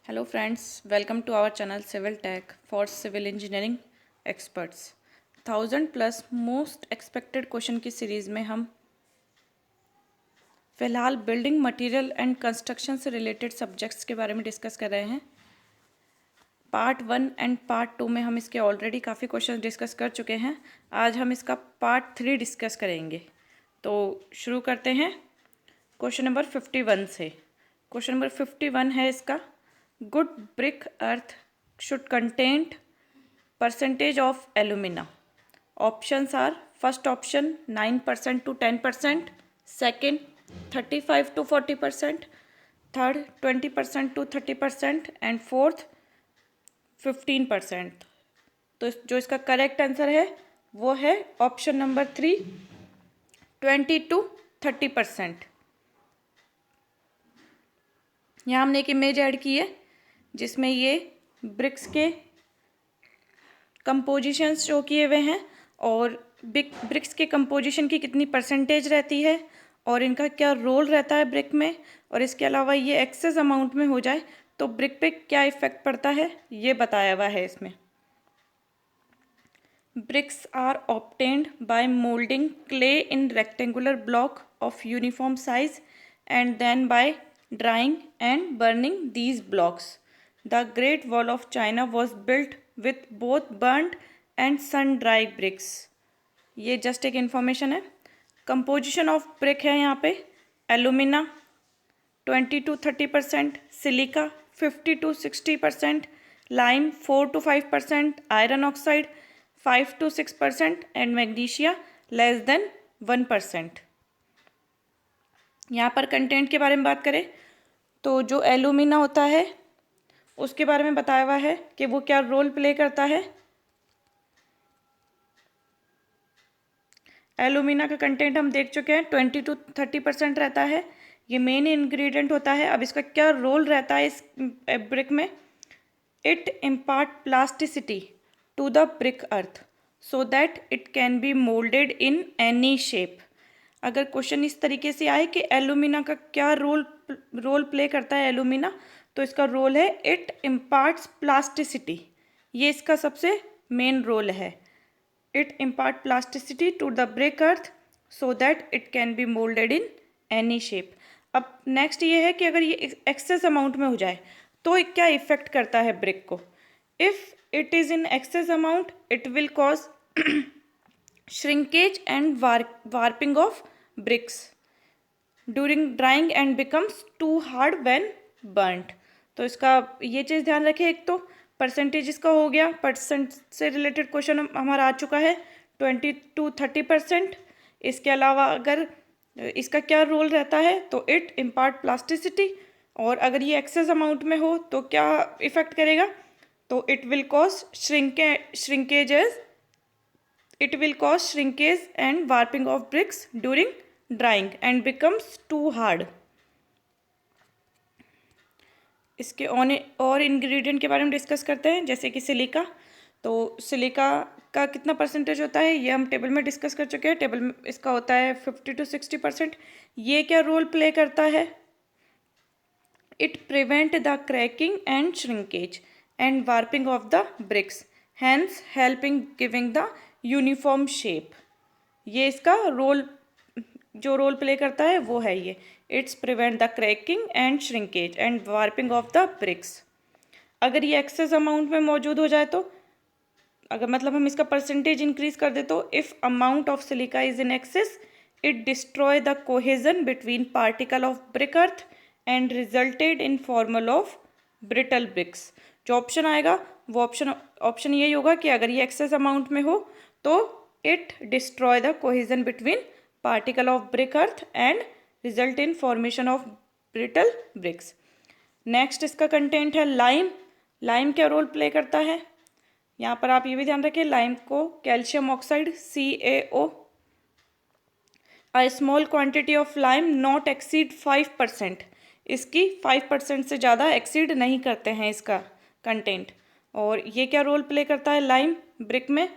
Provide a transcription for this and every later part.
Hello friends, welcome to our channel Civil Tech for Civil Engineering Experts। 1000+ most expected question की series में हम फ़िलहाल building material and construction से related subjects के बारे में डिस्कस कर रहे हैं। पार्ट 1 एंड पार्ट 2 में हम इसके ऑलरेडी काफ़ी क्वेश्चन डिस्कस कर चुके हैं। आज हम इसका पार्ट 3 डिस्कस करेंगे। तो शुरू करते हैं क्वेश्चन नंबर 51 से। क्वेश्चन नंबर 51 है इसका, good brick earth should contain percentage of alumina. Options are: first option 9% to 10%, second 35 to 40%, third 20% to 30% and fourth 15%। तो जो इसका करेक्ट आंसर है वो है ऑप्शन नंबर 3, 20 to 30%। यहाँ हमने एक इमेज ऐड की है जिसमें ये ब्रिक्स के कंपोजिशंस शो किए हुए हैं और ब्रिक्स के कंपोजिशन की कितनी परसेंटेज रहती है और इनका क्या रोल रहता है ब्रिक में, और इसके अलावा ये एक्सेस अमाउंट में हो जाए तो ब्रिक पे क्या इफेक्ट पड़ता है ये बताया हुआ है इसमें। Bricks are obtained by moulding clay in rectangular block of uniform size and then by drying and burning these blocks. The Great Wall of China was built with both burnt and sun dry bricks। ये just एक information है। Composition of brick है यहाँ पे alumina 20 to 30%, silica 50 to 60%, lime 4 to 5%, iron oxide 5 to 6% and magnesia less then 1%। यहाँ पर content के बारे में बात करें तो जो एलुमिना होता है उसके बारे में बताया हुआ है कि वो क्या रोल प्ले करता है। एलुमिना का कंटेंट हम देख चुके हैं 20 to 30% रहता है। ये मेन इंग्रेडिएंट होता है। अब इसका क्या रोल रहता है इस ब्रिक में? It impart plasticity to the brick earth so that it can be moulded in any shape. अगर क्वेश्चन इस तरीके से आए कि एलुमिना का क्या रोल प्ले करता है एलुमिना, तो इसका रोल है इट इम्पार्ट्स प्लास्टिसिटी। ये इसका सबसे मेन रोल है। It impart plasticity to the brick earth so that it can be moulded in any shape. अब नेक्स्ट ये है कि अगर ये एक्सेस अमाउंट में हो जाए तो क्या इफेक्ट करता है ब्रिक को। If it is in excess amount it will cause shrinkage and warping of bricks during drying and becomes too hard when burnt. तो इसका ये चीज़ ध्यान रखें। एक तो परसेंटेज इसका हो गया, परसेंट से रिलेटेड क्वेश्चन हमारा आ चुका है 20 to 30%। इसके अलावा अगर इसका क्या रोल रहता है तो इट इम्पार्ट प्लास्टिसिटी, और अगर ये एक्सेस अमाउंट में हो तो क्या इफेक्ट करेगा, तो it will cause shrinkage and warping of bricks during drying and becomes too hard. इसके और इंग्रेडिएंट के बारे में डिस्कस करते हैं, जैसे कि सिलिका। तो सिलिका का कितना परसेंटेज होता है ये हम टेबल में डिस्कस कर चुके हैं। टेबल में इसका होता है 50 to 60%। ये क्या रोल प्ले करता है? It prevent the cracking and shrinkage and warping of the bricks, hence helping giving the uniform shape. ये इसका जो रोल प्ले करता है वो है ये, it's prevent the cracking and shrinkage and warping of the bricks. अगर ये एक्सेस अमाउंट में मौजूद हो जाए तो अगर मतलब हम इसका परसेंटेज इंक्रीज कर दे तो if amount of silica is in excess it destroy the cohesion between particle of brick earth and resulted in formal of brittle bricks. जो ऑप्शन आएगा वो ऑप्शन यही होगा कि अगर ये एक्सेस अमाउंट में हो तो it destroy the cohesion between particle of brick earth and result in formation of brittle bricks. Next इसका कंटेंट है लाइम। लाइम क्या रोल प्ले करता है? यहाँ पर आप ये भी ध्यान रखें, लाइम को calcium oxide CaO, a small quantity of lime not exceed 5%। इसकी 5% से ज़्यादा एक्सीड नहीं करते हैं इसका कंटेंट। और ये क्या रोल प्ले करता है लाइम ब्रिक में?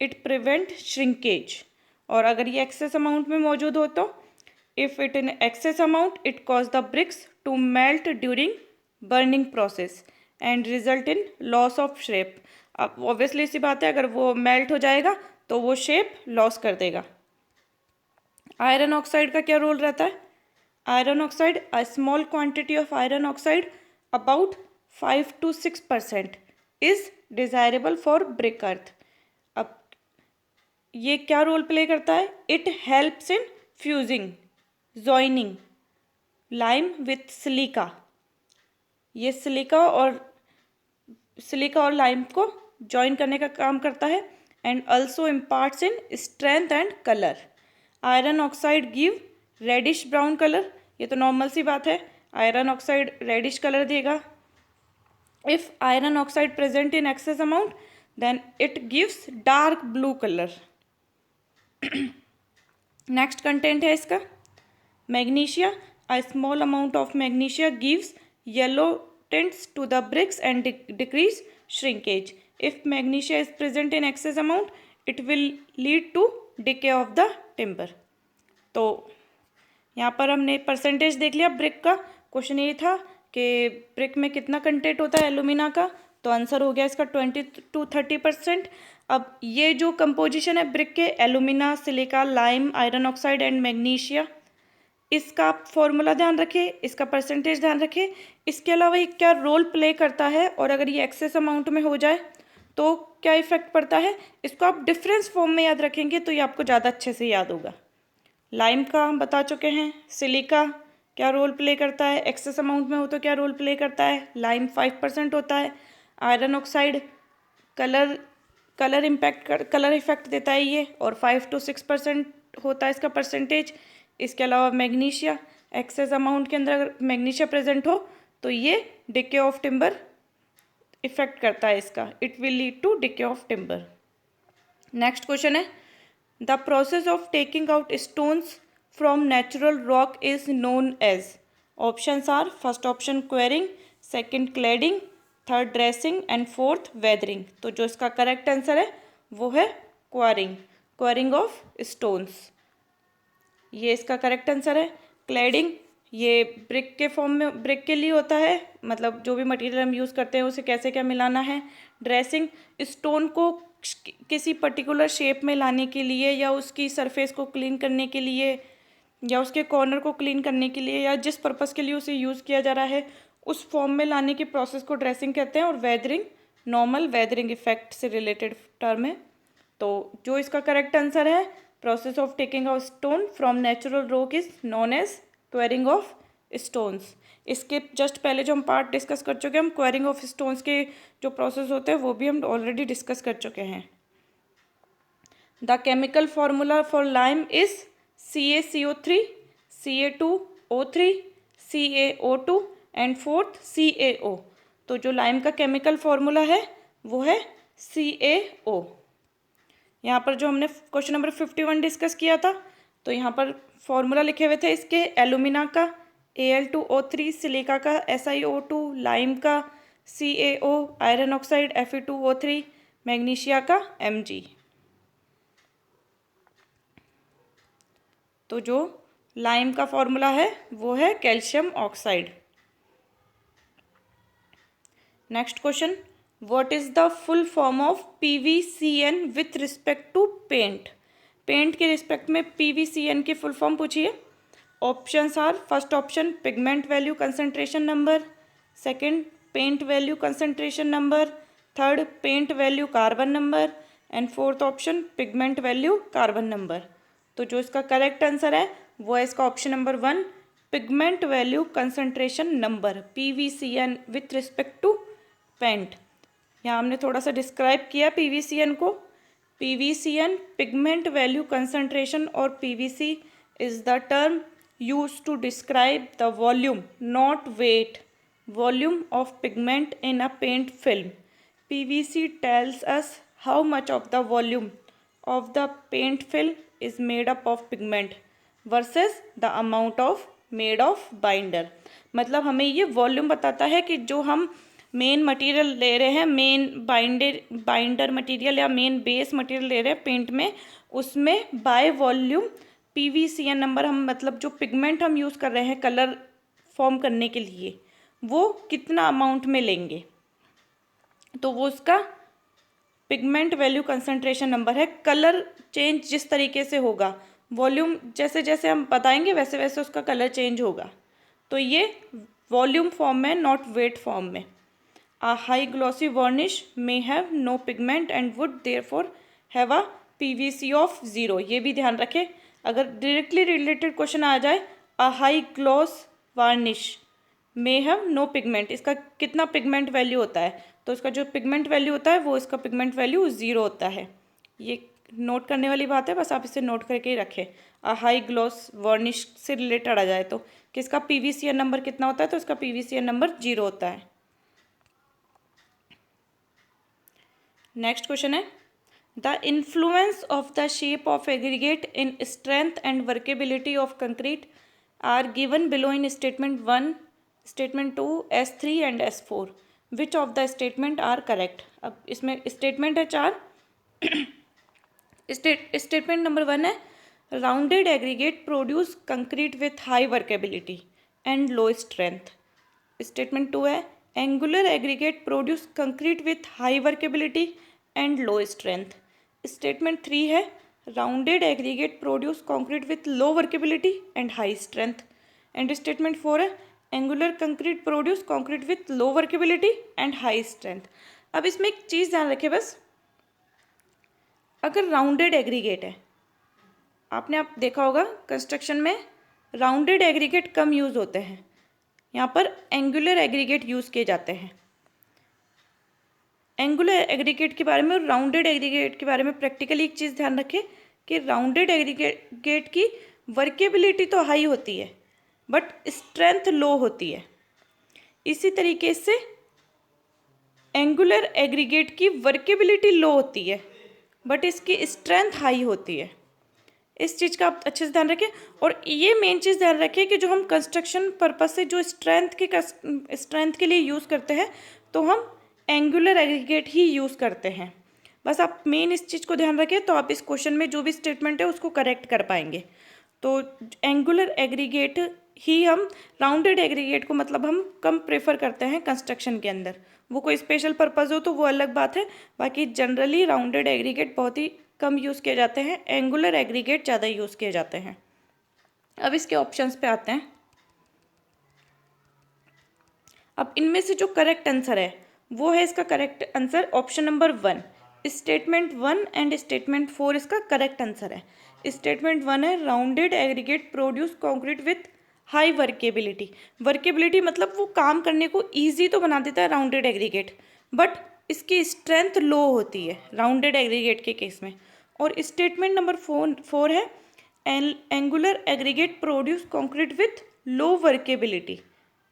It prevent shrinkage. और अगर ये एक्सेस अमाउंट में मौजूद हो तो if it in excess amount it cause the bricks to melt during burning process and result in loss of shape. अब ऑब्वियसली सी बात है, अगर वो मेल्ट हो जाएगा तो वो शेप लॉस कर देगा। आयरन ऑक्साइड का क्या रोल रहता है? Iron oxide, a small quantity of iron oxide about 5 to 6% is desirable for brick earth. अब ये क्या रोल प्ले करता है? It helps in fusing, joining lime with silica. ये सिलिका और लाइम को जॉइन करने का काम करता है। And also imparts in strength and colour. Iron oxide give reddish brown colour, ये तो नॉर्मल सी बात है, आयरन ऑक्साइड रेडिश कलर देगा। If iron oxide present in excess amount then it gives dark blue colour. Next content है इसका magnesia. A small amount of magnesia gives yellow tints to the bricks and decrease shrinkage. If magnesia is present in excess amount, it will lead to decay of the timber. तो यहाँ पर हमने percentage देख लिया brick का। Question ये था कि ब्रिक में कितना कंटेंट होता है एलुमिना का, तो आंसर हो गया इसका 20 to 30%। अब ये जो कंपोजिशन है ब्रिक के, alumina, silica, lime, iron oxide and magnesia, इसका आप फॉर्मूला ध्यान रखें, इसका परसेंटेज ध्यान रखें। इसके अलावा ये क्या रोल प्ले करता है, और अगर ये एक्सेस अमाउंट में हो जाए तो क्या इफेक्ट पड़ता है, इसको आप डिफरेंस फॉर्म में याद रखेंगे तो ये आपको ज़्यादा अच्छे से याद होगा। लाइम का हम बता चुके हैं, सिलिका क्या रोल प्ले करता है, एक्सेस अमाउंट में हो तो क्या रोल प्ले करता है, लाइम 5% होता है। आयरन ऑक्साइड कलर इफेक्ट देता है ये, और 5 to 6% होता है इसका परसेंटेज। इसके अलावा मैग्नीशिया, एक्सेस अमाउंट के अंदर अगर मैग्नीशिया प्रेजेंट हो तो ये डिके ऑफ टिम्बर इफेक्ट करता है इसका, it will lead to decay of timber. Next question है the process of taking out stones from natural rock is known as. Options are first option quarrying, second cladding, third dressing and fourth weathering. तो जो इसका correct answer है वो है quarrying of stones, ये इसका correct answer है। Cladding ये ब्रिक के फॉर्म में, ब्रिक के लिए होता है, मतलब जो भी मटेरियल हम यूज़ करते हैं उसे कैसे क्या मिलाना है। ड्रेसिंग स्टोन को किसी पर्टिकुलर शेप में लाने के लिए, या उसकी सरफेस को क्लीन करने के लिए, या उसके कॉर्नर को क्लीन करने के लिए, या जिस पर्पज़ के लिए उसे यूज़ किया जा रहा है उस फॉर्म में लाने की प्रोसेस को ड्रेसिंग कहते हैं। और वेदरिंग नॉर्मल वेदरिंग इफेक्ट से रिलेटेड टर्म है। तो जो इसका करेक्ट आंसर है, process of taking out stone from natural rock is known as quarrying of stones. इसके जस्ट पहले जो हम पार्ट डिस्कस कर चुके हैं, हम क्वेरिंग ऑफ स्टोन्स के जो प्रोसेस होते हैं वो भी हम ऑलरेडी डिस्कस कर चुके हैं। The chemical formula for lime is CaCO3, Ca2O3, CaO2 and fourth CaO। तो जो लाइम का केमिकल फॉर्मूला है वो है CaO। यहाँ पर जो हमने क्वेश्चन नंबर 51 डिस्कस किया था, तो यहाँ पर फॉर्मूला लिखे हुए थे इसके, एलुमिना का Al2O3, सिलिका का SiO2, लाइम का CaO, iron oxide Fe2O3, magnesia का Mg। तो जो लाइम का फॉर्मूला है वो है calcium oxide. Next question, what is the full form of PVCN with respect to paint. Paint के रिस्पेक्ट में PVCN की फुल फॉर्म पूछिए। Options are first option pigment value concentration number, second paint value concentration number, third paint value carbon number and fourth option pigment value carbon number. तो जो इसका correct answer है वो है इसका option number 1, pigment value concentration number, PVCN with respect to paint. यहाँ हमने थोड़ा सा डिस्क्राइब किया PVCN को। PVCN पिगमेंट वैल्यू कंसंट्रेशन, और PVC is the term used to describe the volume, not weight, volume of pigment in a paint film. PVC tells us how much of the volume of the paint film is made up of pigment versus the amount of made of binder. मतलब हमें ये volume बताता है कि जो हम main material ले रहे हैं, मेन बाइंडर मटेरियल या मेन बेस मटेरियल ले रहे हैं पेंट में, उसमें बाय वॉल्यूम PVCN नंबर, हम मतलब जो पिगमेंट हम यूज़ कर रहे हैं कलर फॉर्म करने के लिए, वो कितना अमाउंट में लेंगे। तो वो उसका पिगमेंट वैल्यू कंसंट्रेशन नंबर है। कलर चेंज जिस तरीके से होगा, वॉल्यूम जैसे जैसे हम बताएंगे वैसे वैसे उसका कलर चेंज होगा। तो ये वॉल्यूम फॉर्म में, नॉट वेट फॉर्म में। A high glossy varnish may have no pigment and would therefore have a PVC of 0। ये भी ध्यान रखें, अगर डायरेक्टली रिलेटेड क्वेश्चन आ जाए, a high gloss varnish may have no pigment, इसका कितना पिगमेंट वैल्यू होता है, तो इसका जो पिगमेंट वैल्यू होता है वो इसका पिगमेंट वैल्यू 0 होता है। ये नोट करने वाली बात है, बस आप इसे नोट करके ही रखें। a high gloss varnish से रिलेटेड आ जाए तो किसका PVCN नंबर कितना होता है, तो इसका PVCN नंबर 0 होता है। नेक्स्ट क्वेश्चन है, the influence of the shape of aggregate in strength and workability of concrete are given below in statement 1, statement 2, S3 and S4। Which of the statement are correct. अब इसमें statement है 4। Statement number 1 है, rounded aggregate produce concrete with high workability and low strength. Statement 2 है, angular aggregate produce concrete with high workability and low strength. Statement 3 है, rounded aggregate produce concrete with low workability and high strength. And statement 4 है, angular concrete produce concrete with low workability and high strength. अब इसमें एक चीज़ ध्यान रखें बस, अगर rounded aggregate है, आपने आप देखा होगा कंस्ट्रक्शन में राउंडेड एग्रीगेट कम यूज़ होते हैं, यहाँ पर एंगुलर एग्रीगेट यूज़ किए जाते हैं। एंगुलर एग्रीगेट के बारे में और राउंडेड एग्रीगेट के बारे में प्रैक्टिकली एक चीज़ ध्यान रखें कि राउंडेड एग्रीगेट की वर्केबिलिटी तो हाई होती है बट स्ट्रेंथ लो होती है। इसी तरीके से एंगुलर एग्रीगेट की वर्केबिलिटी लो होती है बट इसकी स्ट्रेंथ हाई होती है। इस चीज़ का आप अच्छे से ध्यान रखें। और ये मेन चीज़ ध्यान रखें कि जो हम कंस्ट्रक्शन पर्पस से जो स्ट्रेंथ के लिए यूज़ करते हैं तो हम एंगुलर एग्रीगेट ही यूज़ करते हैं। बस आप मेन इस चीज़ को ध्यान रखें तो आप इस क्वेश्चन में जो भी स्टेटमेंट है उसको करेक्ट कर पाएंगे। तो एंगुलर एग्रीगेट ही हम, राउंडेड एग्रीगेट को मतलब हम कम प्रेफर करते हैं कंस्ट्रक्शन के अंदर। वो कोई स्पेशल पर्पज़ हो तो वो अलग बात है, बाकी जनरली राउंडेड एग्रीगेट बहुत ही कम यूज़ किए जाते हैं, एंगुलर एग्रीगेट ज़्यादा यूज़ किए जाते हैं। अब इसके ऑप्शंस पे आते हैं। अब इनमें से जो करेक्ट आंसर है वो है, इसका correct answer option number 1। Statement 1 and statement 4 इसका करेक्ट आंसर है। स्टेटमेंट 1 है, rounded aggregate produce concrete with high workability. Workability मतलब वो काम करने को ईजी तो बना देता है राउंडेड एग्रीगेट, बट इसकी स्ट्रेंथ लो होती है राउंडेड एग्रीगेट के केस में। और स्टेटमेंट नंबर 4 है, angular aggregate produce concrete with low workability.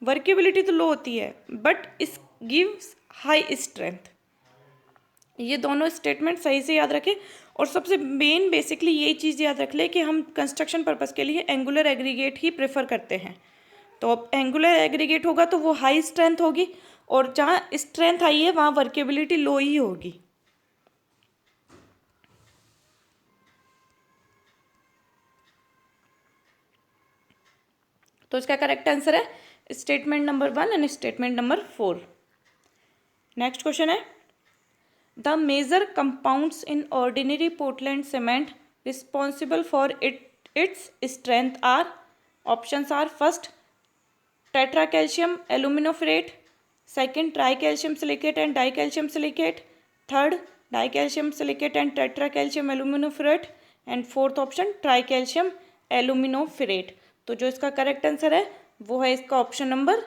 Workability तो लो होती है बट इस गिव्स हाई स्ट्रेंथ। ये दोनों स्टेटमेंट सही से याद रखें। और सबसे मेन बेसिकली यही चीज़ याद रख ले कि हम कंस्ट्रक्शन पर्पस के लिए एंगुलर एग्रीगेट ही प्रेफर करते हैं। तो अब एंगुलर एग्रीगेट होगा तो वो हाई स्ट्रेंथ होगी, और जहाँ स्ट्रेंथ हाई है वहाँ वर्केबिलिटी लो ही होगी। तो इसका करेक्ट आंसर है statement number 1 and statement number 4। Next question है, the major compounds in ordinary Portland cement responsible for its strength are. Options are, first tetra calcium aluminoferrite, second tri calcium silicate and di calcium silicate, third di calcium silicate and tetra calcium aluminoferrite, and fourth option tri calcium aluminoferrite. तो जो इसका correct answer है वो है इसका option number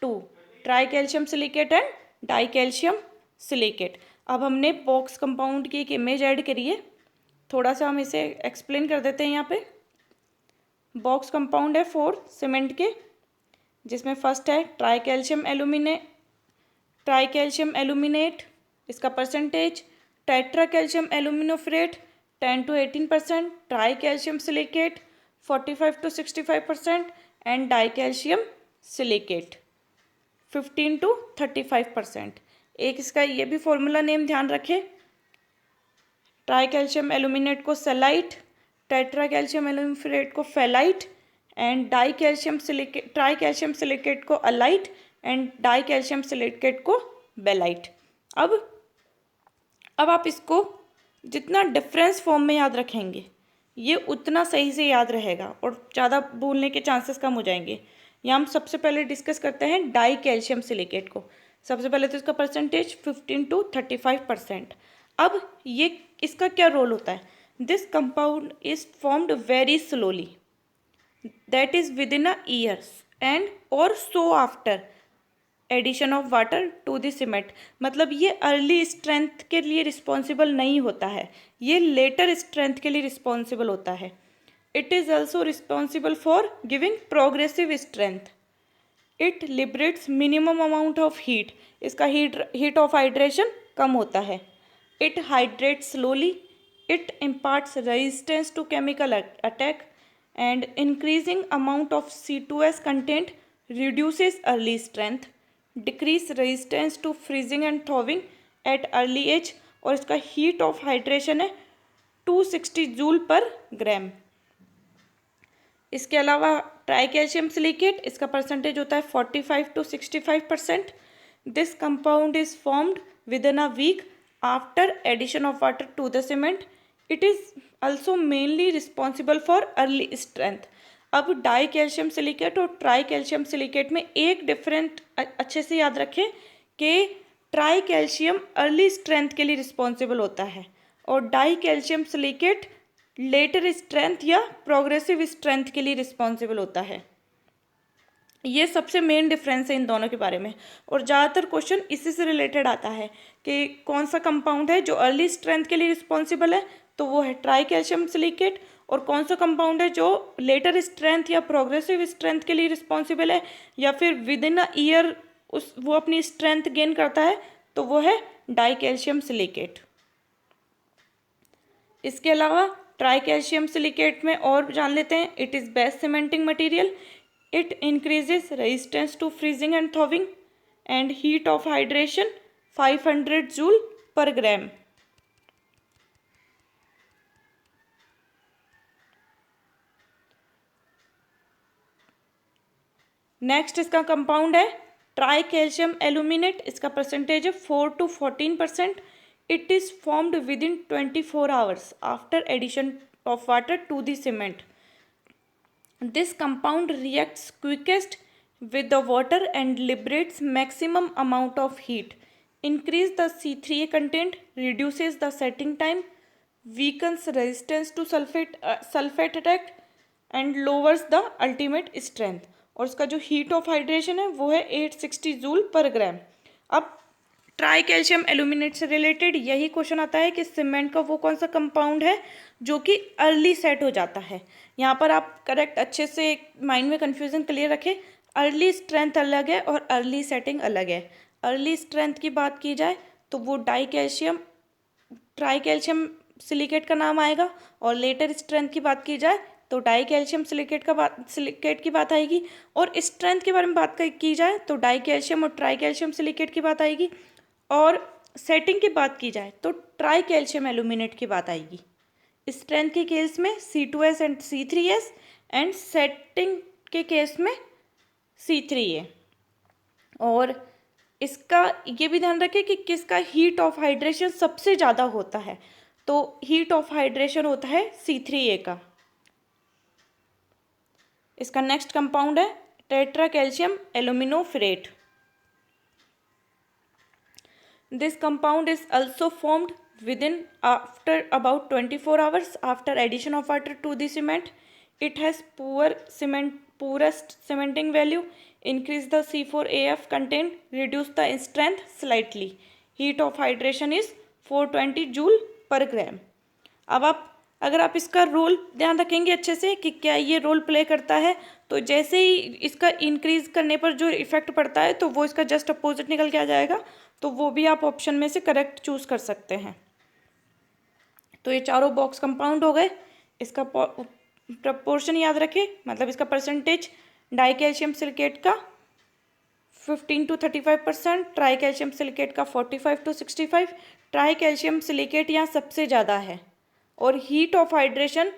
2, try calcium silicate and di calcium silicate. अब हमने box compound की एक इमेज ऐड करी है, थोड़ा सा हम इसे एक्सप्लेन कर देते हैं। यहाँ पे बॉक्स कंपाउंड है 4 सीमेंट के, जिसमें फर्स्ट है ट्राई कैल्शियम एल्यूमिनेट, इसका percentage, tetra calcium aluminoferrite 10 to 18%, tri calcium silicate 45 to 65% and di calcium silicate 15 to 35%। एक इसका ये भी फॉर्मूला नेम ध्यान रखें, ट्राई कैल्शियम एल्यूमिनेट को सेलाइट, टेट्रा कैल्शियम एल्यूमिनोफेरेट को felite and tri calcium silicate को alite and di calcium silicate को बेलाइट। अब आप इसको जितना डिफरेंस फॉर्म में याद रखेंगे ये उतना सही से याद रहेगा और ज़्यादा भूलने के चांसेस कम हो जाएंगे। यहाँ हम सबसे पहले डिस्कस करते हैं डाई कैल्शियम सिलिकेट को। सबसे पहले तो इसका परसेंटेज 15 to 35%। अब ये इसका क्या रोल होता है? This compound is formed very slowly, that is with in a years and और so after addition of water to the cement. मतलब ये अर्ली स्ट्रेंथ के लिए रिस्पॉन्सिबल नहीं होता है, ये लेटर स्ट्रेंथ के लिए रिस्पॉन्सिबल होता है। It is also responsible for giving progressive strength. It liberates minimum amount of heat, इसका हीट ऑफ हाइड्रेशन कम होता है। It hydrates slowly, it imparts resistance to chemical attack and increasing amount of C2S content reduces early strength, decrease resistance to freezing and thawing at early age. और इसका heat of hydration है 260 joule per gram. इसके अलावा try calcium silicate, इसका percentage होता है 45 to 65%। This compound is formed with in a week after addition of water to the cement. It is also mainly responsible for early strength. अब die calcium silicate और try calcium silicate में एक different अच्छे से याद रखें कि try calcium early strength के लिए रिस्पॉन्सिबल होता है और die calcium silicate later strength या प्रोग्रेसिव स्ट्रेंथ के लिए रिस्पॉन्सिबल होता है। ये सबसे मेन डिफरेंस है इन दोनों के बारे में। और ज़्यादातर क्वेश्चन इसी से रिलेटेड आता है कि कौन सा कंपाउंड है जो अर्ली स्ट्रेंथ के लिए रिस्पॉन्सिबल है, तो वो है ट्राई कैल्शियम सिलिकेट। और कौन सा कंपाउंड है जो लेटर स्ट्रेंथ या प्रोग्रेसिव स्ट्रेंथ के लिए रिस्पॉन्सिबल है या फिर विद इन अ ईयर वो अपनी स्ट्रेंथ गेन करता है, तो वो है डाई कैल्शियम सिलिकेट। इसके अलावा ट्राई कैल्शियम सिलिकेट में और जान लेते हैं। It is best cementing material, it increases resistance to freezing and thawing and heat of hydration 500 joule per gram. Next इसका कंपाउंड है ट्राई कैल्शियम एल्यूमिनेट, इसका परसेंटेज है 4 to 14%। It is formed with in 24 hours after addition of water to the cement. This compound reacts quickest with the water and liberates maximum amount of heat, increase the C3A content, reduces the setting time, weakens resistance to sulfate attack and lowers the ultimate strength। और इसका जो heat of hydration है वो है 860 joule per ग्राम। अब try calcium aluminate से related यही question आता है कि सीमेंट का वो कौन सा कंपाउंड है जो कि अर्ली सेट हो जाता है। यहाँ पर आप करेक्ट अच्छे से माइंड में कन्फ्यूजन क्लियर रखें। अर्ली स्ट्रेंथ अलग है और अर्ली सेटिंग अलग है। अर्ली स्ट्रेंथ की बात की जाए तो वो ट्राई कैल्शियम सिलिकेट का नाम आएगा और लेटर स्ट्रेंथ की बात की जाए तो डाई कैल्शियम सिलिकेट की बात आएगी। और स्ट्रेंथ के बारे में बात की जाए तो डाई कैल्शियम और ट्राई कैल्शियम सिलिकेट की बात आएगी। और सेटिंग की बात की जाए तो ट्राई कैल्शियम एल्यूमिनेट की बात आएगी। स्ट्रेंथ के केस में C2S and C3S and setting के केस में C3A। और इसका ये भी ध्यान रखें कि किसका हीट ऑफ हाइड्रेशन सबसे ज़्यादा होता है, तो हीट ऑफ हाइड्रेशन होता है C3A का। इसका नेक्स्ट कंपाउंड है tetra calcium aluminoferrite. This compound is also formed within after about 24 hours after addition of water to the cement. It has poorest cementing value, increase the C4AF content, reduce the strength slightly. Heat of hydration is 420 joule per gram। अब अगर आप इसका role ध्यान रखेंगे अच्छे से कि क्या ये रोल प्ले करता है, तो जैसे ही इसका इंक्रीज करने पर जो इफेक्ट पड़ता है तो वो इसका जस्ट अपोजिट निकल के आ जाएगा, तो वो भी आप ऑप्शन में से करेक्ट चूज कर सकते हैं। तो ये चारों बॉक्स कंपाउंड हो गए। इसका प्रपोर्शन याद रखें, मतलब इसका परसेंटेज डाई कैल्शियम सिलिकेट का 15 to 35%, ट्राई कैल्शियम सिलिकेट का 45 to 65। ट्राई कैल्शियम सिलिकेट यहाँ सबसे ज़्यादा है। और हीट ऑफ हाइड्रेशन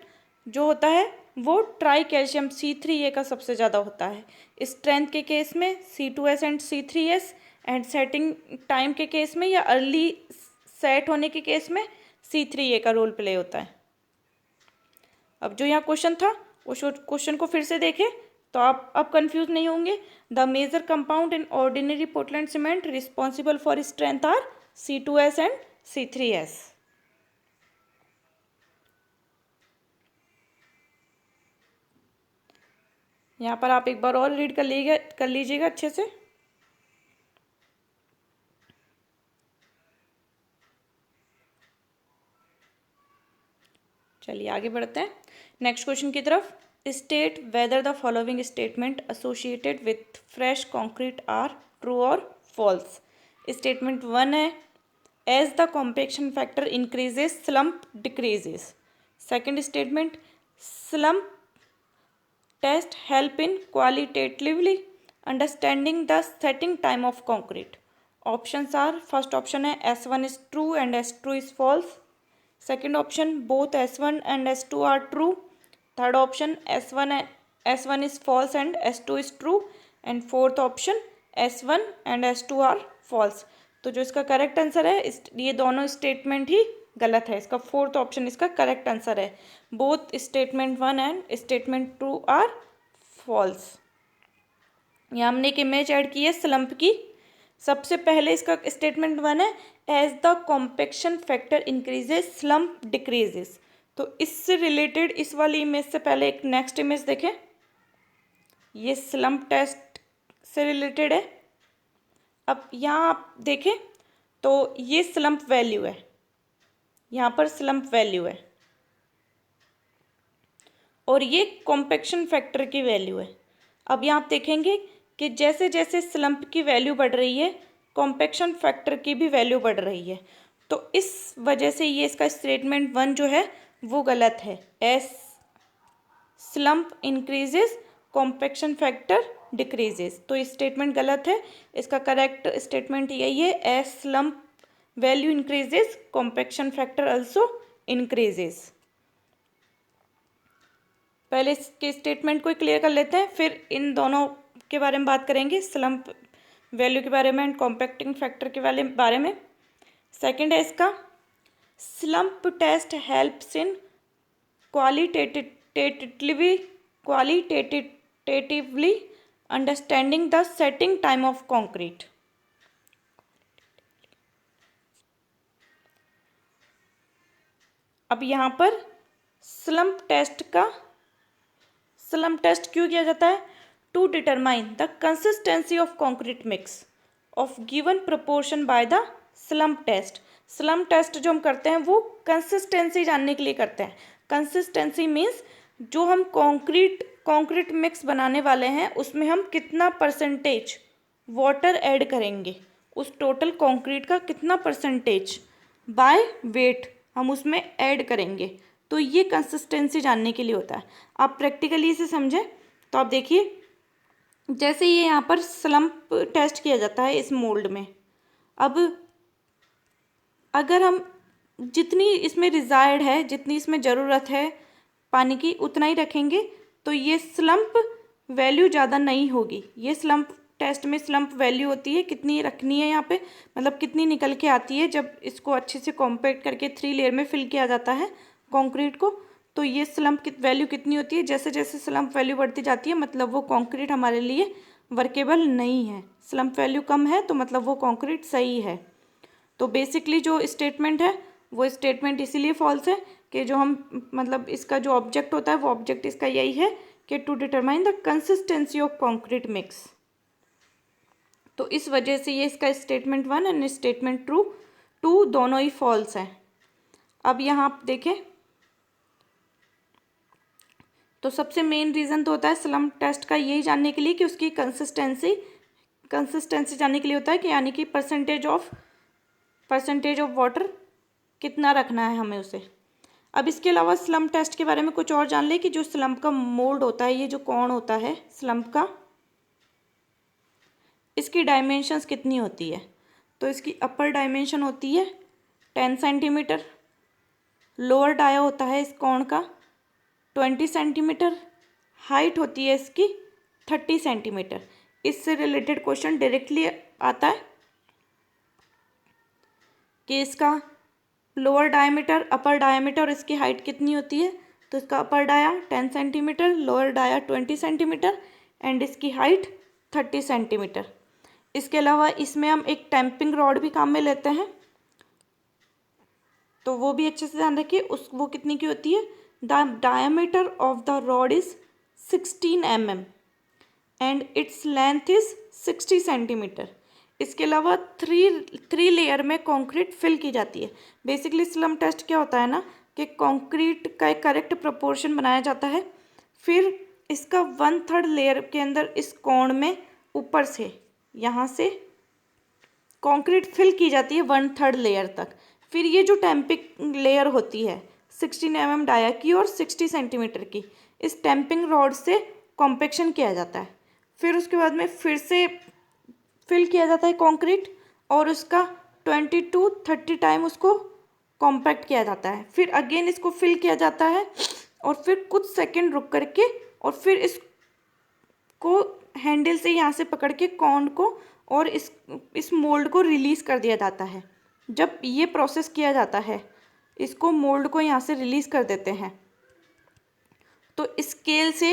जो होता है वो ट्राई कैल्शियम C3A का सबसे ज़्यादा होता है। स्ट्रेंथ के केस में C2S and C3S and setting time के केस में या अर्ली सेट होने के केस में C3A का रोल प्ले होता है। अब जो यहाँ क्वेश्चन था उस क्वेश्चन को फिर से देखें तो आप अब कंफ्यूज नहीं होंगे। The major compound in ordinary Portland cement responsible for strength are C2S and C3S। यहाँ पर आप एक बार और रीड कर लीजिएगा अच्छे से। चलिए आगे बढ़ते हैं नेक्स्ट क्वेश्चन की तरफ। State whether the following statement associated with fresh concrete are true or false. Statement 1 है as the compaction factor increases slump decreases. Second statement slump test help in qualitatively understanding the setting time of concrete. Options are, first option है S1 is true and S2 is false. Second option both S1 and S2 are true. Third option S1 is false and S2 is true. And fourth option S1 and S2 are false. तो जो इसका correct answer है ये दोनों statement ही गलत है। इसका fourth option इसका करेक्ट आंसर है। Both statement 1 and statement 2 are false. यहाँ हमने एक इमेज ऐड की है स्लम्प की। सबसे पहले इसका स्टेटमेंट 1 है as the compaction factor increases slump decreases. तो इससे रिलेटेड इस वाली इमेज से पहले एक नेक्स्ट इमेज देखें। ये स्लम्प टेस्ट से रिलेटेड है। अब यहाँ आप देखें तो ये स्लम्प वैल्यू है, यहाँ पर स्लम्प वैल्यू है और ये कॉम्पैक्शन फैक्टर की वैल्यू है। अब यहाँ आप देखेंगे कि जैसे जैसे स्लम्प की वैल्यू बढ़ रही है कॉम्पैक्शन फैक्टर की भी वैल्यू बढ़ रही है। तो इस वजह से ये इसका स्टेटमेंट 1 जो है वो गलत है। S slump increases compaction factor decreases. तो ये स्टेटमेंट गलत है। इसका करेक्ट स्टेटमेंट यही है S slump value increases compaction factor also increases. पहले इसके स्टेटमेंट को क्लियर कर लेते हैं, फिर इन दोनों के बारे में बात करेंगे, स्लम्प वैल्यू के बारे में एंड कॉम्पैक्टिंग फैक्टर के बारे में। सेकंड है इसका slump test helps in qualitatively understanding the setting time of concrete. अब यहाँ पर स्लम्प टेस्ट क्यों किया जाता है? To determine the consistency of concrete mix of given proportion by the slump test. Slump test जो हम करते हैं वो कंसिस्टेंसी जानने के लिए करते हैं। कंसिस्टेंसी मीन्स जो हम कंक्रीट मिक्स बनाने वाले हैं उसमें हम कितना परसेंटेज वाटर ऐड करेंगे, उस टोटल कंक्रीट का कितना परसेंटेज बाय वेट हम उसमें ऐड करेंगे, तो ये कंसिस्टेंसी जानने के लिए होता है। आप प्रैक्टिकली इसे समझें तो आप देखिए जैसे ये यहाँ पर स्लम्प टेस्ट किया जाता है इस मोल्ड में। अब अगर हम जितनी इसमें रिजायर्ड है, जितनी इसमें ज़रूरत है पानी की, उतना ही रखेंगे तो ये स्लम्प वैल्यू ज़्यादा नहीं होगी। ये स्लम्प टेस्ट में स्लम्प वैल्यू होती है कितनी रखनी है यहाँ पे, मतलब कितनी निकल के आती है जब इसको अच्छे से कॉम्पैक्ट करके 3 लेयर में फिल किया जाता है कंक्रीट को। तो ये स्लम्प की वैल्यू कितनी होती है, जैसे जैसे स्लम्प वैल्यू बढ़ती जाती है मतलब वो कंक्रीट हमारे लिए वर्केबल नहीं है। स्लम्प वैल्यू कम है तो मतलब वो कंक्रीट सही है। तो बेसिकली जो स्टेटमेंट है वो स्टेटमेंट इसीलिए फॉल्स है कि जो हम मतलब इसका जो ऑब्जेक्ट होता है वो ऑब्जेक्ट इसका यही है कि to determine the consistency of concrete mix. तो इस वजह से ये इसका स्टेटमेंट 1 एंड स्टेटमेंट 2 दोनों ही फॉल्स हैं। अब यहाँ आप देखें तो सबसे मेन रीज़न तो होता है स्लम्प टेस्ट का यही जानने के लिए कि उसकी कंसिस्टेंसी जानने के लिए होता है कि यानी कि परसेंटेज ऑफ वाटर कितना रखना है हमें उसे। अब इसके अलावा स्लम्प टेस्ट के बारे में कुछ और जान ले कि जो स्लम्प का मोल्ड होता है, ये जो कोण होता है स्लम्प का, इसकी डायमेंशंस कितनी होती है। तो इसकी अपर डायमेंशन होती है 10 सेंटीमीटर, लोअर डाया होता है इस कोण का 20 सेंटीमीटर, हाइट होती है इसकी 30 सेंटीमीटर। इससे रिलेटेड क्वेश्चन डायरेक्टली आता है कि इसका लोअर डायमीटर, अपर डायमीटर और इसकी हाइट कितनी होती है। तो इसका upper dia 10 centimetre, lower dia 20 centimetre and इसकी हाइट 30 सेंटीमीटर। इसके अलावा इसमें हम एक टैंपिंग रॉड भी काम में लेते हैं, तो वो भी अच्छे से ध्यान रखिए। वो कितनी की होती है। The diameter of the rod is 16 mm and its length is 60 centimetre. इसके अलावा थ्री लेयर में कंक्रीट फिल की जाती है। बेसिकली स्लम टेस्ट क्या होता है ना, कि कंक्रीट का एक करेक्ट प्रोपोर्शन बनाया जाता है, फिर इसका 1/3 लेयर के अंदर इस कोण में ऊपर से यहाँ से कंक्रीट फिल की जाती है 1/3 लेयर तक। फिर ये जो टैंपिंग लेयर होती है 16 mm डाया की और 60 सेंटीमीटर की, इस टैंपिंग रॉड से कॉम्पेक्शन किया जाता है। फिर उसके बाद में फिर से फिल किया जाता है कंक्रीट और उसका 20 to 30 टाइम उसको कॉम्पैक्ट किया जाता है। फिर अगेन इसको फिल किया जाता है और फिर कुछ सेकंड रुक करके और फिर इसको हैंडल से यहाँ से पकड़ के कॉर्न को और इस मोल्ड को रिलीज़ कर दिया जाता है। जब ये प्रोसेस किया जाता है, इसको मोल्ड को यहाँ से रिलीज़ कर देते हैं, तो स्केल से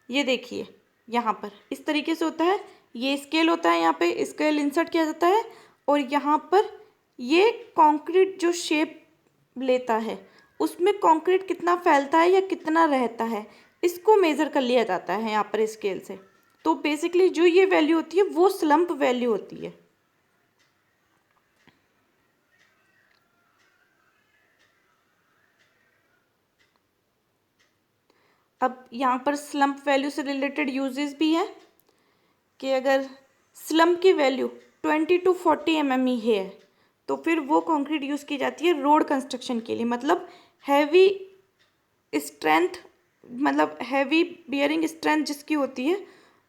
ये देखिए यहाँ पर इस तरीके से होता है। ये स्केल होता है, यहाँ पे स्केल इंसर्ट किया जाता है और यहाँ पर ये कंक्रीट जो शेप लेता है उसमें कंक्रीट कितना फैलता है या कितना रहता है, इसको मेज़र कर लिया जाता है यहाँ पर स्केल से। तो बेसिकली जो ये वैल्यू होती है वो स्लम्प वैल्यू होती है। अब यहाँ पर स्लम्प वैल्यू से रिलेटेड यूजेस भी हैं कि अगर स्लम्प की वैल्यू 20 to 40 mm ही है तो फिर वो कंक्रीट यूज़ की जाती है रोड कंस्ट्रक्शन के लिए। मतलब हैवी स्ट्रेंथ, मतलब हैवी बियरिंग स्ट्रेंथ जिसकी होती है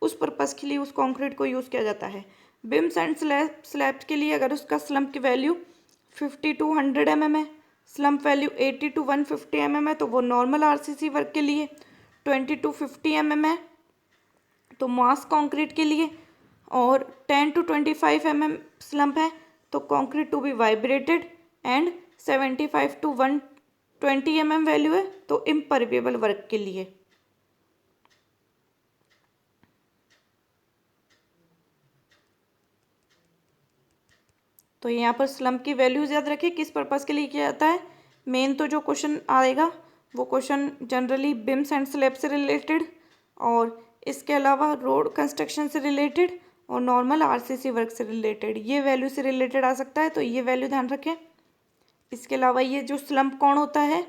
उस पर्पज़ के लिए उस कंक्रीट को यूज़ किया जाता है। बिम्स एंड स्लैब्स के लिए अगर उसका स्लम्प की वैल्यू 50 to 100 mm है, स्लम्प वैल्यू 80 to 150 mm है, तो वो नॉर्मल आरसीसी वर्क के लिए। 20 to 50 mm है तो मास कंक्रीट के लिए, और 10 to 25 mm स्लम्प है तो concrete to be vibrated, and 75 to 120 mm value है तो इम्परमेबल वर्क के लिए। तो यहाँ पर स्लम्प की वैल्यूज याद रखें किस पर्पज़ के लिए किया जाता है। मेन तो जो क्वेश्चन आएगा वो question generally beams and slab से रिलेटेड, और इसके अलावा रोड कंस्ट्रक्शन से रिलेटेड और नॉर्मल आरसीसी वर्क से रिलेटेड, ये वैल्यू से रिलेटेड आ सकता है, तो ये वैल्यू ध्यान रखें। इसके अलावा ये जो स्लम्प कोण होता है,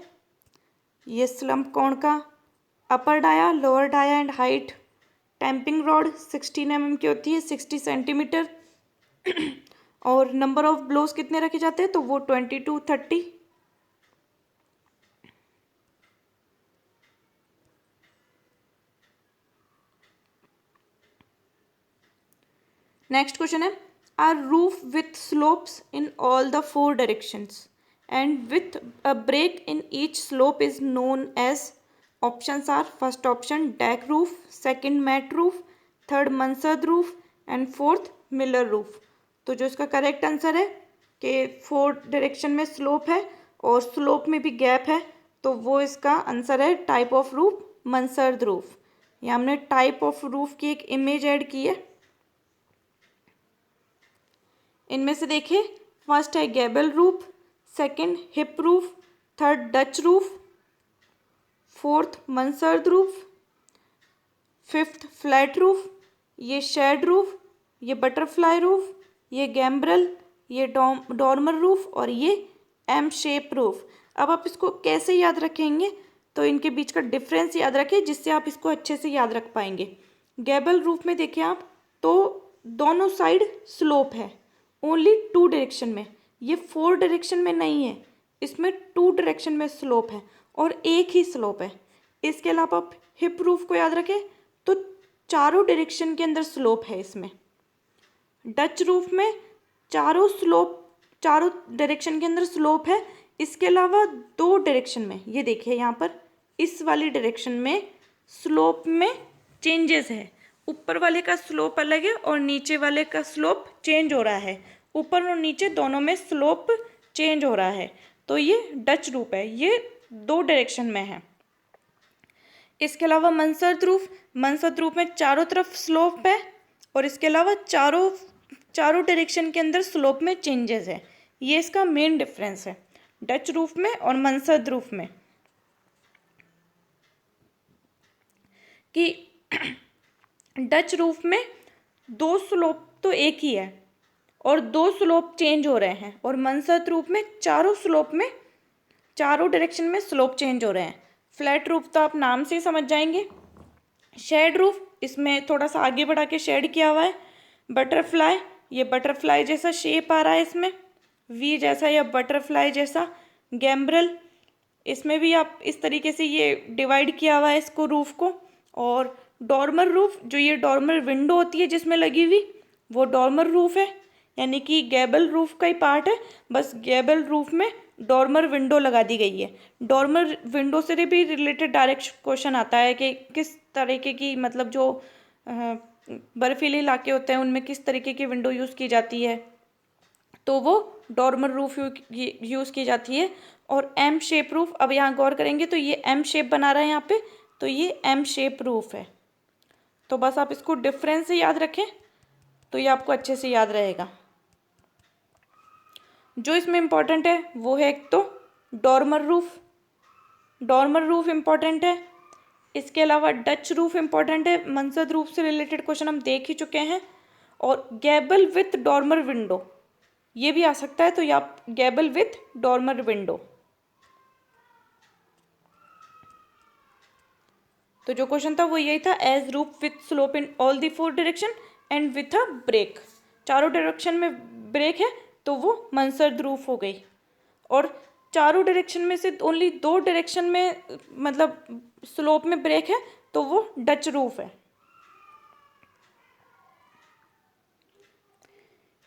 ये स्लम्प कोण का upper dia, lower dia and height tamping rod 16 mm की होती है, 60 सेंटीमीटर और नंबर ऑफ ब्लोज कितने रखे जाते हैं तो वो 20 to 30। नेक्स्ट क्वेश्चन है, a roof with slopes in all the 4 directions and with a break in each slope is known as. Options are, first option deck roof, second mat roof, third mansard roof and fourth miller roof. तो जो इसका correct answer है कि 4 direction में slope है और slope में भी गैप है, तो वो इसका आंसर है टाइप ऑफ रूफ मnsard रूफ। यहाँ हमने टाइप ऑफ रूफ की एक इमेज ऐड की है। इनमें से देखिए, फर्स्ट है gable roof, second hip roof, third Dutch roof, fourth mansard roof, fifth flat roof, ये शेड रूफ, ये बटरफ्लाई रूफ, ये गैम्ब्रल, ये डॉर्मर रूफ और ये एम शेप रूफ। अब आप इसको कैसे याद रखेंगे, तो इनके बीच का डिफरेंस याद रखें जिससे आप इसको अच्छे से याद रख पाएंगे। गैबल रूफ में देखिए आप, तो दोनों साइड स्लोप है, ओनली 2 डायरेक्शन में। ये 4 डायरेक्शन में नहीं है, इसमें 2 डायरेक्शन में स्लोप है और एक ही स्लोप है। इसके अलावा आप हिप रूफ को याद रखें तो चारों डायरेक्शन के अंदर स्लोप है इसमें। डच रूफ में चारों डायरेक्शन के अंदर स्लोप है, इसके अलावा 2 डायरेक्शन में, ये देखिए यहाँ पर इस वाली डायरेक्शन में स्लोप में चेंजेस है। ऊपर वाले का स्लोप अलग है और नीचे वाले का स्लोप चेंज हो रहा है, ऊपर और नीचे दोनों में स्लोप चेंज हो रहा है, तो ये डच रूफ है, ये 2 डायरेक्शन में है। इसके अलावा मनसर्द रूफ में चारों तरफ स्लोप है और इसके अलावा चारों डायरेक्शन के अंदर स्लोप में चेंजेस है। ये इसका मेन डिफरेंस है डच रूफ में और मनसर्द रूफ में, कि डच रूफ में 2 स्लोप तो एक ही है और 2 स्लोप चेंज हो रहे हैं, और मनसर्द रूफ में चारों डायरेक्शन में स्लोप चेंज हो रहे हैं। फ्लैट रूफ तो आप नाम से ही समझ जाएंगे। शेड रूफ, इसमें थोड़ा सा आगे बढ़ा के शेड किया हुआ है। बटरफ्लाई, ये बटरफ्लाई जैसा शेप आ रहा है इसमें, वी जैसा या बटरफ्लाई जैसा। गैम्ब्रल, इसमें भी आप इस तरीके से ये डिवाइड किया हुआ है इसको, रूफ को। और डॉर्मर रूफ, जो ये डॉर्मर विंडो होती है जिसमें लगी हुई, वो डॉर्मर रूफ है, यानी कि गैबल रूफ का ही पार्ट है, बस गैबल रूफ में डॉर्मर विंडो लगा दी गई है। डॉर्मर विंडो से भी रिलेटेड डायरेक्ट क्वेश्चन आता है कि किस तरीके की, मतलब जो बर्फीले इलाके होते हैं उनमें किस तरीके की विंडो यूज़ की जाती है, तो वो डॉर्मर रूफ यूज़ की जाती है। और एम शेप रूफ, अब यहाँ गौर करेंगे तो ये एम शेप बना रहा है यहाँ पे, तो ये एम शेप रूफ है। तो बस आप इसको डिफरेंस से याद रखें तो ये आपको अच्छे से याद रहेगा। जो इसमें इम्पॉर्टेंट है वो है एक तो डॉर्मर रूफ इम्पॉर्टेंट है। इसके अलावा डच रूफ इम्पॉर्टेंट है, मनसर्द रूफ से रिलेटेड क्वेश्चन हम देख ही चुके हैं। और गैबल विथ डॉर्मर विंडो, ये भी आ सकता है, तो ये आप गैबल विथ डॉर्मर विंडो। तो जो क्वेश्चन था वो यही था, as roof with slope in all the 4 direction and with a break. चारों डायरेक्शन में ब्रेक है तो वो मनसर्द रूफ हो गई। और चारों डायरेक्शन में से ओनली 2 डायरेक्शन में, मतलब स्लोप में ब्रेक है, तो वो डच रूफ है।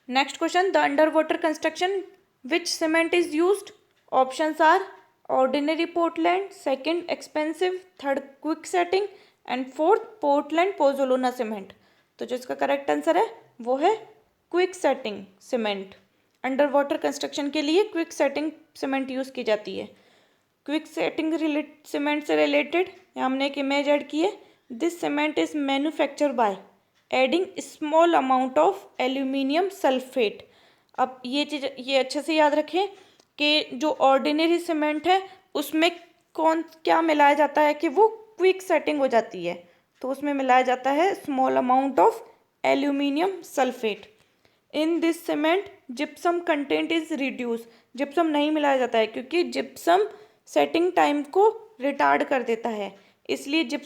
Next question, the under water construction which cement is used. Options are ordinary Portland, second expensive, third quick setting and fourth Portland pozzolana cement. तो जो इसका करेक्ट आंसर है वो है quick setting cement. Under water construction के लिए quick setting cement use की जाती है। क्विक सेटिंग सीमेंट से रिलेटेड हमने एक इमेज ऐड की है। This cement is manufacture by adding small amount of aluminium sulphate. अब ये चीज़ ये अच्छे से याद रखें कि जो ऑर्डिनरी सीमेंट है उसमें क्या मिलाया जाता है कि वो क्विक सेटिंग हो जाती है, तो उसमें मिलाया जाता है small amount of aluminium sulphate. In this cement gypsum content is reduce. Gypsum नहीं मिलाया जाता है क्योंकि जिप्सम सेटिंग टाइम को रिटार्ड कर देता है, इसलिए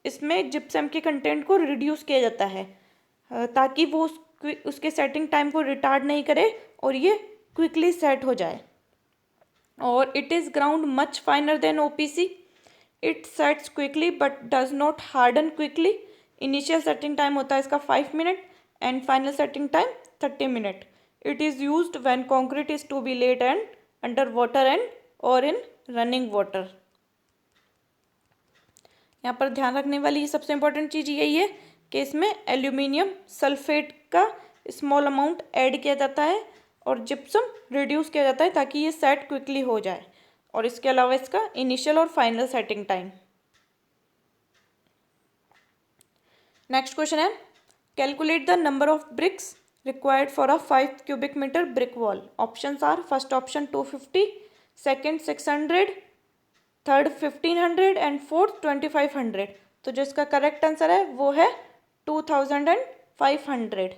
इसमें जिप्सम के कंटेंट को रिड्यूस किया जाता है ताकि वो उसके सेटिंग टाइम को रिटार्ड नहीं करे और ये क्विकली सेट हो जाए। और it is ground much finer than OPC। It sets quickly but does not harden quickly. Initial setting time होता है इसका 5 minute and final setting time 30 minute. It is used when concrete is to be laid and under water and or in running water. यहाँ पर ध्यान रखने वाली सबसे important चीज़ यही है कि इसमें एल्यूमिनियम सल्फेट का स्मॉल अमाउंट ऐड किया जाता है और जिप्सम रिड्यूस किया जाता है ताकि ये सेट क्विकली हो जाए। और इसके अलावा इसका इनिशियल और final setting time. Next question है, calculate the number of bricks required for a 5 cubic metre brick wall. Options are, first option 250, second 600, third 1500 and fourth 2500। तो जो इसका करेक्ट आंसर है वो है 2500।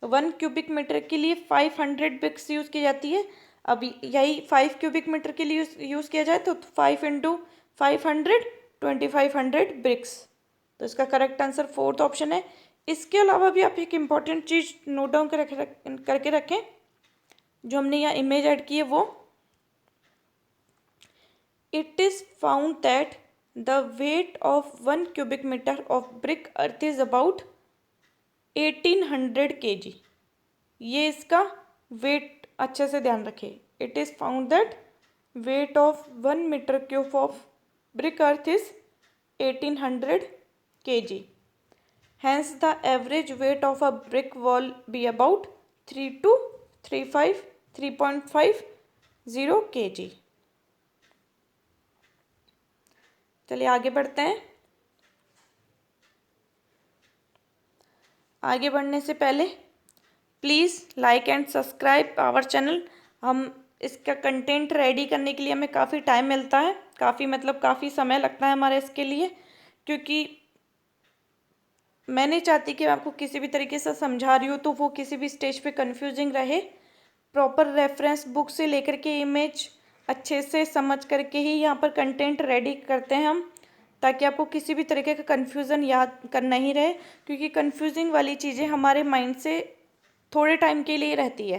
1 क्यूबिक मीटर के लिए 500 ब्रिक्स यूज़ की जाती है। अब यही 5 क्यूबिक मीटर के लिए यूज़ किया जाए तो 5 × 500 2500 ब्रिक्स। तो इसका करेक्ट आंसर फोर्थ ऑप्शन है। इसके अलावा भी आप एक इम्पॉर्टेंट चीज़ नोट डाउन करके रखें, जो हमने यहाँ इमेज ऐड की है वो, it is found that the weight of 1 cubic meter of brick earth is about 1800 kg। ये इसका वेट अच्छे से ध्यान रखें। It is found that weight of 1 meter cube of brick earth is 1800 kg। Hence the average weight of a brick wall be about 3 to 3.50 kg। चलिए आगे बढ़ते हैं। आगे बढ़ने से पहले please like and subscribe our channel. हम इसका कंटेंट रेडी करने के लिए हमें काफ़ी टाइम मिलता है, काफ़ी समय लगता है हमारे इसके लिए, क्योंकि मैं नहीं चाहती कि आपको किसी भी तरीके से समझा रही हूँ तो वो किसी भी स्टेज पे कंफ्यूजिंग रहे। प्रॉपर रेफरेंस बुक से लेकर के इमेज अच्छे से समझ करके ही यहाँ पर कंटेंट रेडी करते हैं हम, ताकि आपको किसी भी तरीके का कन्फ्यूज़न याद करना ही रहे, क्योंकि कन्फ्यूजिंग वाली चीज़ें हमारे माइंड से थोड़े टाइम के लिए रहती है।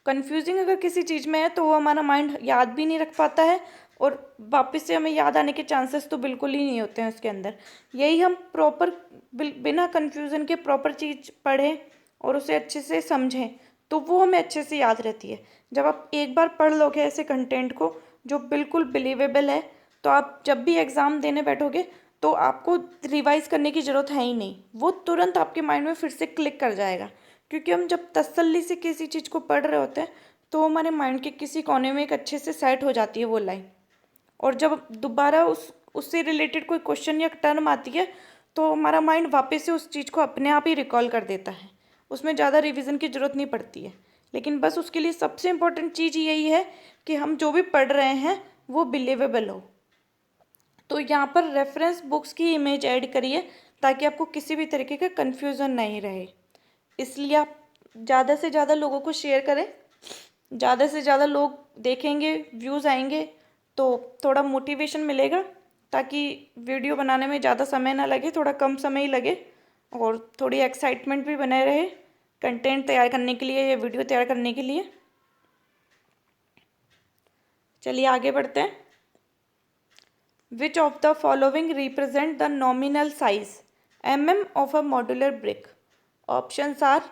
कन्फ्यूजिंग अगर किसी चीज़ में है तो वो हमारा माइंड याद भी नहीं रख पाता है, और वापस से हमें याद आने के चांसेस तो बिल्कुल ही नहीं होते हैं उसके अंदर। यही हम प्रॉपर बिना कन्फ्यूज़न के प्रॉपर चीज़ पढ़ें और उसे अच्छे से समझें तो वो हमें अच्छे से याद रहती है। जब आप एक बार पढ़ लोगे ऐसे कंटेंट को जो बिल्कुल बिलीवेबल है, तो आप जब भी एग्ज़ाम देने बैठोगे तो आपको रिवाइज़ करने की ज़रूरत है ही नहीं, वो तुरंत आपके माइंड में फिर से क्लिक कर जाएगा। क्योंकि हम जब तसल्ली से किसी चीज़ को पढ़ रहे होते हैं तो हमारे माइंड के किसी कोने में एक अच्छे से सेट हो जाती है वो लाइन, और जब दोबारा उससे रिलेटेड कोई क्वेश्चन या टर्म आती है तो हमारा माइंड वापस से उस चीज़ को अपने आप ही रिकॉल कर देता है। उसमें ज़्यादा रिवीजन की ज़रूरत नहीं पड़ती है, लेकिन बस उसके लिए सबसे इम्पोर्टेंट चीज़ यही है कि हम जो भी पढ़ रहे हैं वो बिलीवेबल हो। तो यहाँ पर रेफरेंस बुक्स की इमेज ऐड करिए ताकि आपको किसी भी तरीके का कन्फ्यूज़न नहीं रहे। इसलिए आप ज़्यादा से ज़्यादा लोगों को शेयर करें, ज़्यादा से ज़्यादा लोग देखेंगे, व्यूज़ आएंगे तो थोड़ा मोटिवेशन मिलेगा, ताकि वीडियो बनाने में ज़्यादा समय ना लगे, थोड़ा कम समय ही लगे, और थोड़ी एक्साइटमेंट भी बने रहे कंटेंट तैयार करने के लिए या वीडियो तैयार करने के लिए। चलिए आगे बढ़ते हैं। विच of the following represent the nominal size mm of a modular brick? Options are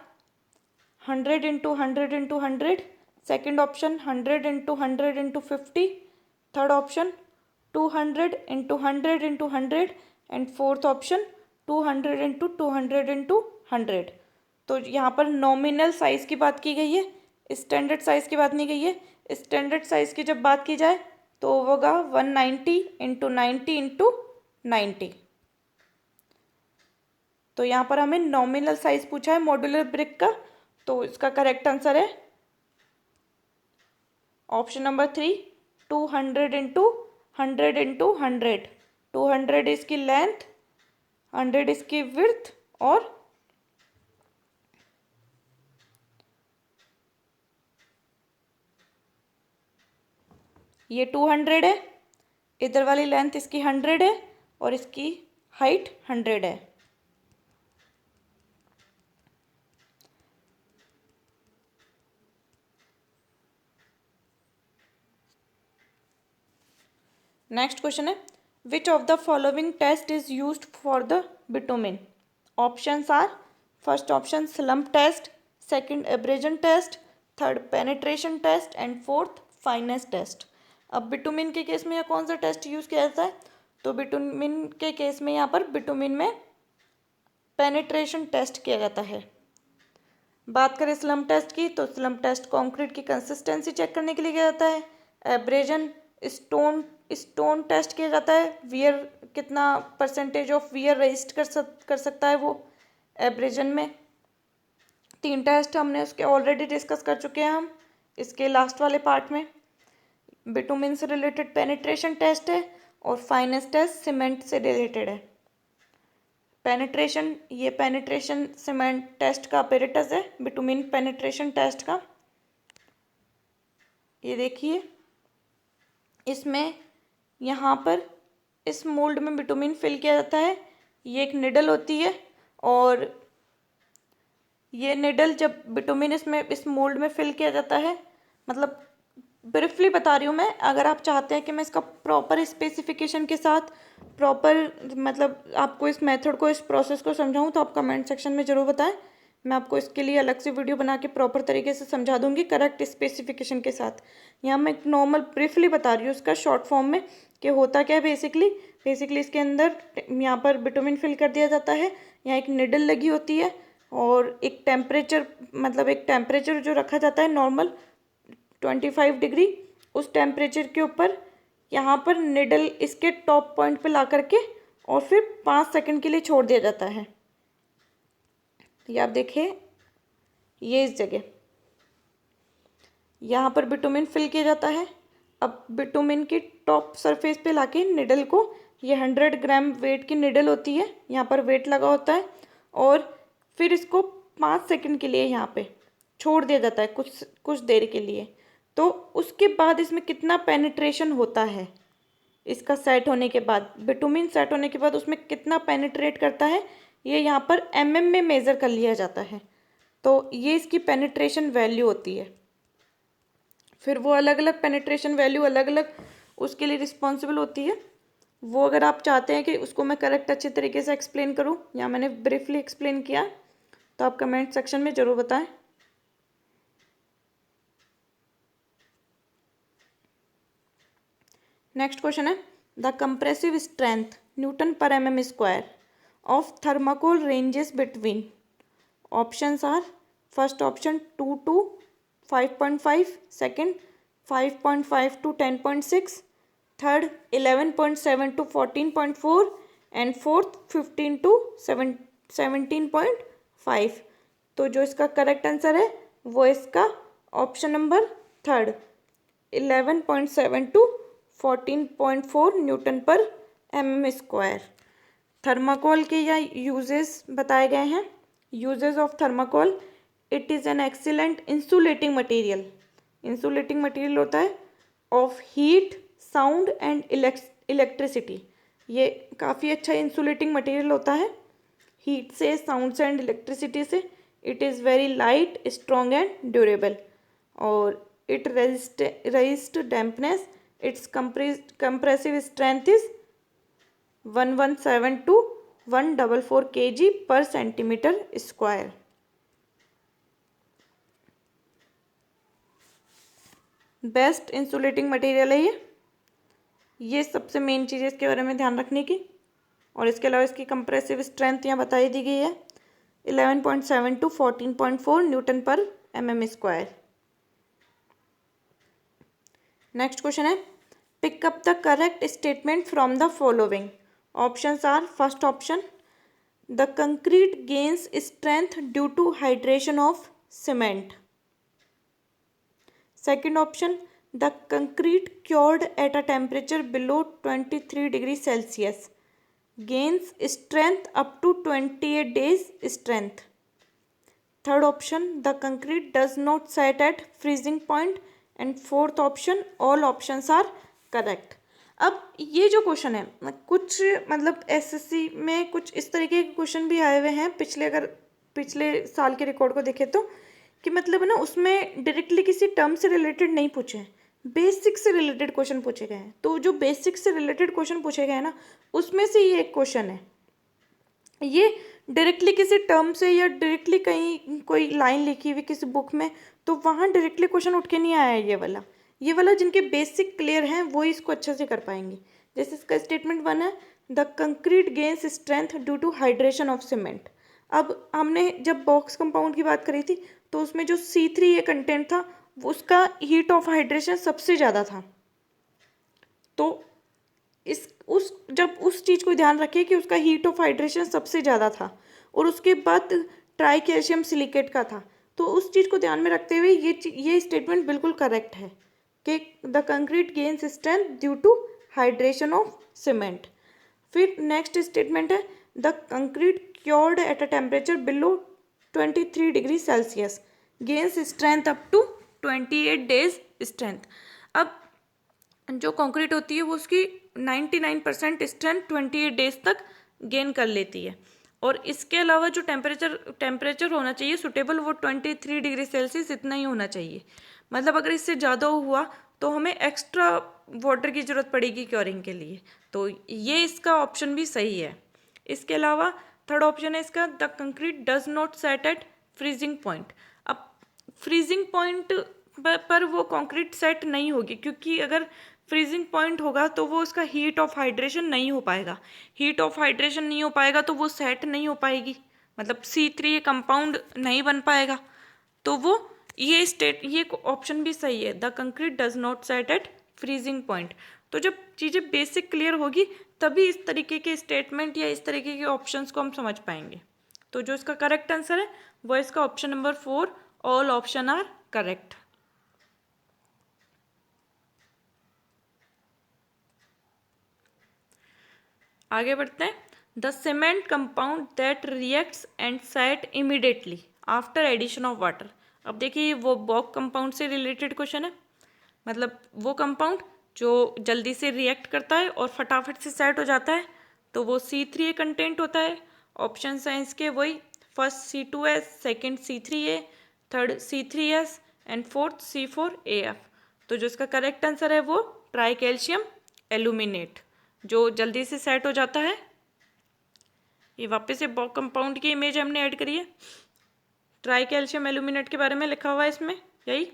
100 into 100 into 100, second option 100 into 100 into 50, third option 200 into 100 into 100, and fourth option 200 into 200 into 100। तो यहाँ पर नॉमिनल साइज़ की बात की गई है, standard size की बात नहीं गई है। स्टैंडर्ड साइज़ की जब बात की जाए तो होगा 190 इंटू 90 इंटू 90। तो यहाँ पर हमें नॉमिनल साइज़ पूछा है मॉड्यूलर ब्रिक का, तो इसका करेक्ट आंसर है ऑप्शन नंबर 3, 200 इंटू 100 इंटू 100। 200 इसकी लेंथ, 100 इसकी विड्थ, और ये 200 है, इधर वाली लेंथ इसकी 100 है, और इसकी हाइट 100 है। नेक्स्ट क्वेश्चन है, which of the following test is used for the bitumen? Options are, first option slump test, second abrasion test, third penetration test, and fourth fineness test. अब बिटुमिन के case में यहाँ कौन सा test use किया जाता है? तो बिटुमिन के केस में यहाँ पर बिटुमिन में पेनिट्रेशन टेस्ट किया जाता है। बात करें स्लम्प टेस्ट की, तो स्लम्प टेस्ट कंक्रीट की कंसिस्टेंसी चेक करने के लिए किया जाता है। एब्रेजन स्टोन टेस्ट किया जाता है, वियर कितना परसेंटेज ऑफ वियर रेजिस्ट कर सकता है वो एब्रेजन में। 3 टेस्ट हमने उसके ऑलरेडी डिस्कस कर चुके हैं हम इसके लास्ट वाले पार्ट में। बिटुमिन से रिलेटेड पेनिट्रेशन टेस्ट है, और फाइनेस टेस्ट सीमेंट से रिलेटेड है। ये पेनिट्रेशन सीमेंट टेस्ट का apparatus है बिटुमिन पेनिट्रेशन टेस्ट का। ये देखिए, इसमें यहाँ पर इस मोल्ड में बिटुमिन फिल किया जाता है। ये एक निडल होती है, और ये निडल जब बिटुमिन इस मोल्ड में फिल किया जाता है, मतलब ब्रीफली बता रही हूँ मैं, अगर आप चाहते हैं कि मैं इसका प्रॉपर स्पेसिफिकेशन के साथ मतलब आपको इस मेथड को, इस प्रोसेस को समझाऊँ तो आप कमेंट सेक्शन में ज़रूर बताएं। मैं आपको इसके लिए अलग से वीडियो बना के प्रॉपर तरीके से समझा दूंगी करेक्ट स्पेसिफिकेशन के साथ। यहाँ मैं एक नॉर्मल ब्रीफली बता रही हूँ उसका शॉर्ट फॉर्म में कि होता क्या है। बेसिकली इसके अंदर यहाँ पर बिटुमिन फिल कर दिया जाता है, यहाँ एक निडल लगी होती है, और एक टेम्परेचर, मतलब एक टेम्परेचर जो रखा जाता है नॉर्मल 25 डिग्री, उस टेम्परेचर के ऊपर यहाँ पर निडल इसके टॉप पॉइंट पे ला करके और फिर 5 सेकंड के लिए छोड़ दिया जाता है। ये आप देखिए, ये इस जगह यहाँ पर बिटुमिन फिल किया जाता है। अब बिटुमिन की टॉप सरफेस पे लाके निडल को, ये 100 ग्राम वेट की निडल होती है, यहाँ पर वेट लगा होता है, और फिर इसको 5 सेकंड के लिए यहाँ पे छोड़ दिया जाता है, कुछ देर के लिए। तो उसके बाद इसमें कितना पेनिट्रेशन होता है, इसका सेट होने के बाद, बिटुमिन सेट होने के बाद उसमें कितना पेनिट्रेट करता है, ये यहाँ पर mm में मेज़र कर लिया जाता है। तो ये इसकी पेनिट्रेशन वैल्यू होती है। फिर वो अलग अलग पेनिट्रेशन वैल्यू अलग अलग उसके लिए रिस्पॉन्सिबल होती है। वो अगर आप चाहते हैं कि उसको मैं करेक्ट अच्छे तरीके से एक्सप्लेन करूँ, या मैंने ब्रीफली एक्सप्लेन किया, तो आप कमेंट सेक्शन में ज़रूर बताएं। नेक्स्ट क्वेश्चन है, the compressive strength newton per mm square of thermocol ranges between, options are, first option 2 to 5.5, second 5.5 to 10.6, third 11.7 to 14.4, and fourth 15 to 17.5। तो जो इसका करेक्ट आंसर है वो इसका option number third, 11.7 to 14.4 newton per mm square. Thermocol के या uses बताए गए हैं। Uses of thermocol, it is an excellent insulating material. Insulating material होता है of heat, sound and electricity. ये काफ़ी अच्छा इंसुलेटिंग मटेरियल होता है हीट से, साउंड से एंड इलेक्ट्रिसिटी से। It is very light, strong and durable, और it resist dampness. Its compressive strength is 117 to 144 kg per centimetre square. Best insulating material है ये सबसे मेन चीज़ है इसके बारे में ध्यान रखने की। और इसके अलावा इसकी कंप्रेसिव स्ट्रेंथ यहाँ बताई दी गई है, 11.7 to 14.4 newton per mm square. Next question है, pick up the correct statement from the following. Options are, first option, the concrete gains strength due to hydration of cement. Second option, the concrete cured at a temperature below 23 degree Celsius gains strength up to 28 days strength. Third option, the concrete does not set at freezing point. And fourth option, all options are correct. अब ये जो question है, कुछ मतलब SSC में कुछ इस तरीके के क्वेश्चन भी आए हुए हैं अगर पिछले साल के रिकॉर्ड को देखें तो, कि मतलब है ना, उसमें डायरेक्टली किसी टर्म से रिलेटेड नहीं पूछे हैं, बेसिक से रिलेटेड क्वेश्चन पूछे गए हैं। तो जो बेसिक से रिलेटेड क्वेश्चन पूछे गए हैं ना, उसमें से ये एक क्वेश्चन है। ये डायरेक्टली किसी टर्म से या डायरेक्टली कहीं कोई लाइन लिखी हुई किसी बुक में, तो वहाँ डायरेक्टली क्वेश्चन उठ के नहीं आया है। ये वाला जिनके बेसिक क्लियर हैं वो इसको अच्छे से कर पाएंगे। जैसे इसका स्टेटमेंट 1 है, the concrete gains strength due to hydration of cement. अब हमने जब बॉक्स कंपाउंड की बात करी थी तो उसमें जो C3 ये कंटेंट था, उसका हीट ऑफ हाइड्रेशन सबसे ज़्यादा था। तो जब उस चीज़ को ध्यान रखिए कि उसका हीट ऑफ हाइड्रेशन सबसे ज़्यादा था, और उसके बाद ट्राई कैल्शियम सिलिकेट का था, तो उस चीज़ को ध्यान में रखते हुए ये स्टेटमेंट बिल्कुल करेक्ट है कि the concrete gains strength due to hydration of cement. फिर नेक्स्ट स्टेटमेंट है, the concrete cured at a temperature below 23 degree Celsius gains strength up to 28 days strength. अब जो कंक्रीट होती है वो उसकी 99% स्ट्रेंथ 28 डेज तक गेन कर लेती है, और इसके अलावा जो टेम्परेचर होना चाहिए सुटेबल, वो 23 डिग्री सेल्सियस इतना ही होना चाहिए। मतलब अगर इससे ज़्यादा हुआ तो हमें एक्स्ट्रा वाटर की ज़रूरत पड़ेगी क्योरिंग के लिए। तो ये इसका ऑप्शन भी सही है। इसके अलावा थर्ड ऑप्शन है इसका, the concrete does not set at freezing point. अब फ्रीजिंग पॉइंट पर वो कंक्रीट सेट नहीं होगी, क्योंकि अगर फ्रीजिंग पॉइंट होगा तो वो उसका हीट ऑफ हाइड्रेशन नहीं हो पाएगा। हीट ऑफ हाइड्रेशन नहीं हो पाएगा तो वो सेट नहीं हो पाएगी। मतलब C3 ये कंपाउंड नहीं बन पाएगा, तो वो ये ऑप्शन भी सही है, the concrete does not set at freezing point. तो जब चीज़ें बेसिक क्लियर होगी तभी इस तरीके के स्टेटमेंट या इस तरीके के ऑप्शंस को हम समझ पाएंगे। तो जो इसका करेक्ट आंसर है वो इसका option number 4, all option are correct. आगे बढ़ते हैं। The cement compound that reacts and set immediately after addition of water. अब देखिए वो बॉक कंपाउंड से रिलेटेड क्वेश्चन है, मतलब वो कंपाउंड जो जल्दी से रिएक्ट करता है और फटाफट से सेट हो जाता है, तो वो C3A कंटेंट होता है। ऑप्शन है इसके वही, first C2S, second C3A, third C3S and fourth C4AF। तो जो इसका करेक्ट आंसर है वो ट्राई कैल्शियम एल्यूमिनेट, जो जल्दी से सेट हो जाता है। ये वापस से बॉक कंपाउंड की इमेज हमने ऐड करी है, ट्राई कैल्शियम एल्यूमिनेट के बारे में लिखा हुआ है इसमें यही।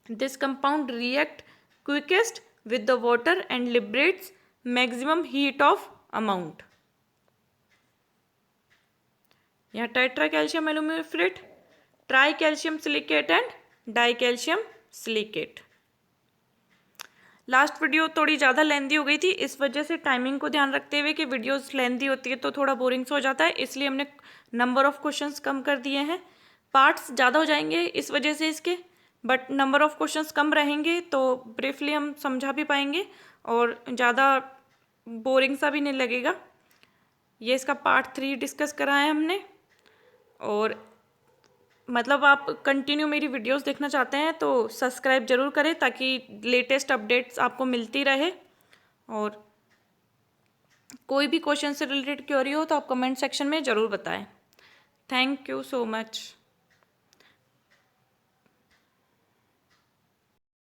This compound react quickest with the water and liberates maximum heat of amount. यहाँ tetra calcium aluminate, tri calcium silicate and di calcium silicate. Last video थोड़ी ज़्यादा लेंदी हो गई थी, इस वजह से टाइमिंग को ध्यान रखते हुए कि वीडियोस लेंदी होती है तो थोड़ा बोरिंग सा हो जाता है, इसलिए हमने नंबर ऑफ क्वेश्चंस कम कर दिए हैं। पार्ट्स ज़्यादा हो जाएंगे इस वजह से इसके, बट नंबर ऑफ क्वेश्चंस कम रहेंगे तो ब्रीफली हम समझा भी पाएंगे और ज़्यादा बोरिंग सा भी नहीं लगेगा। ये इसका पार्ट 3 डिस्कस करा है हमने, और मतलब आप कंटिन्यू मेरी वीडियोस देखना चाहते हैं तो सब्सक्राइब जरूर करें ताकि लेटेस्ट अपडेट्स आपको मिलती रहे। और कोई भी क्वेश्चन से रिलेटेड क्वेरी हो तो आप कमेंट सेक्शन में ज़रूर बताएं। Thank you so much.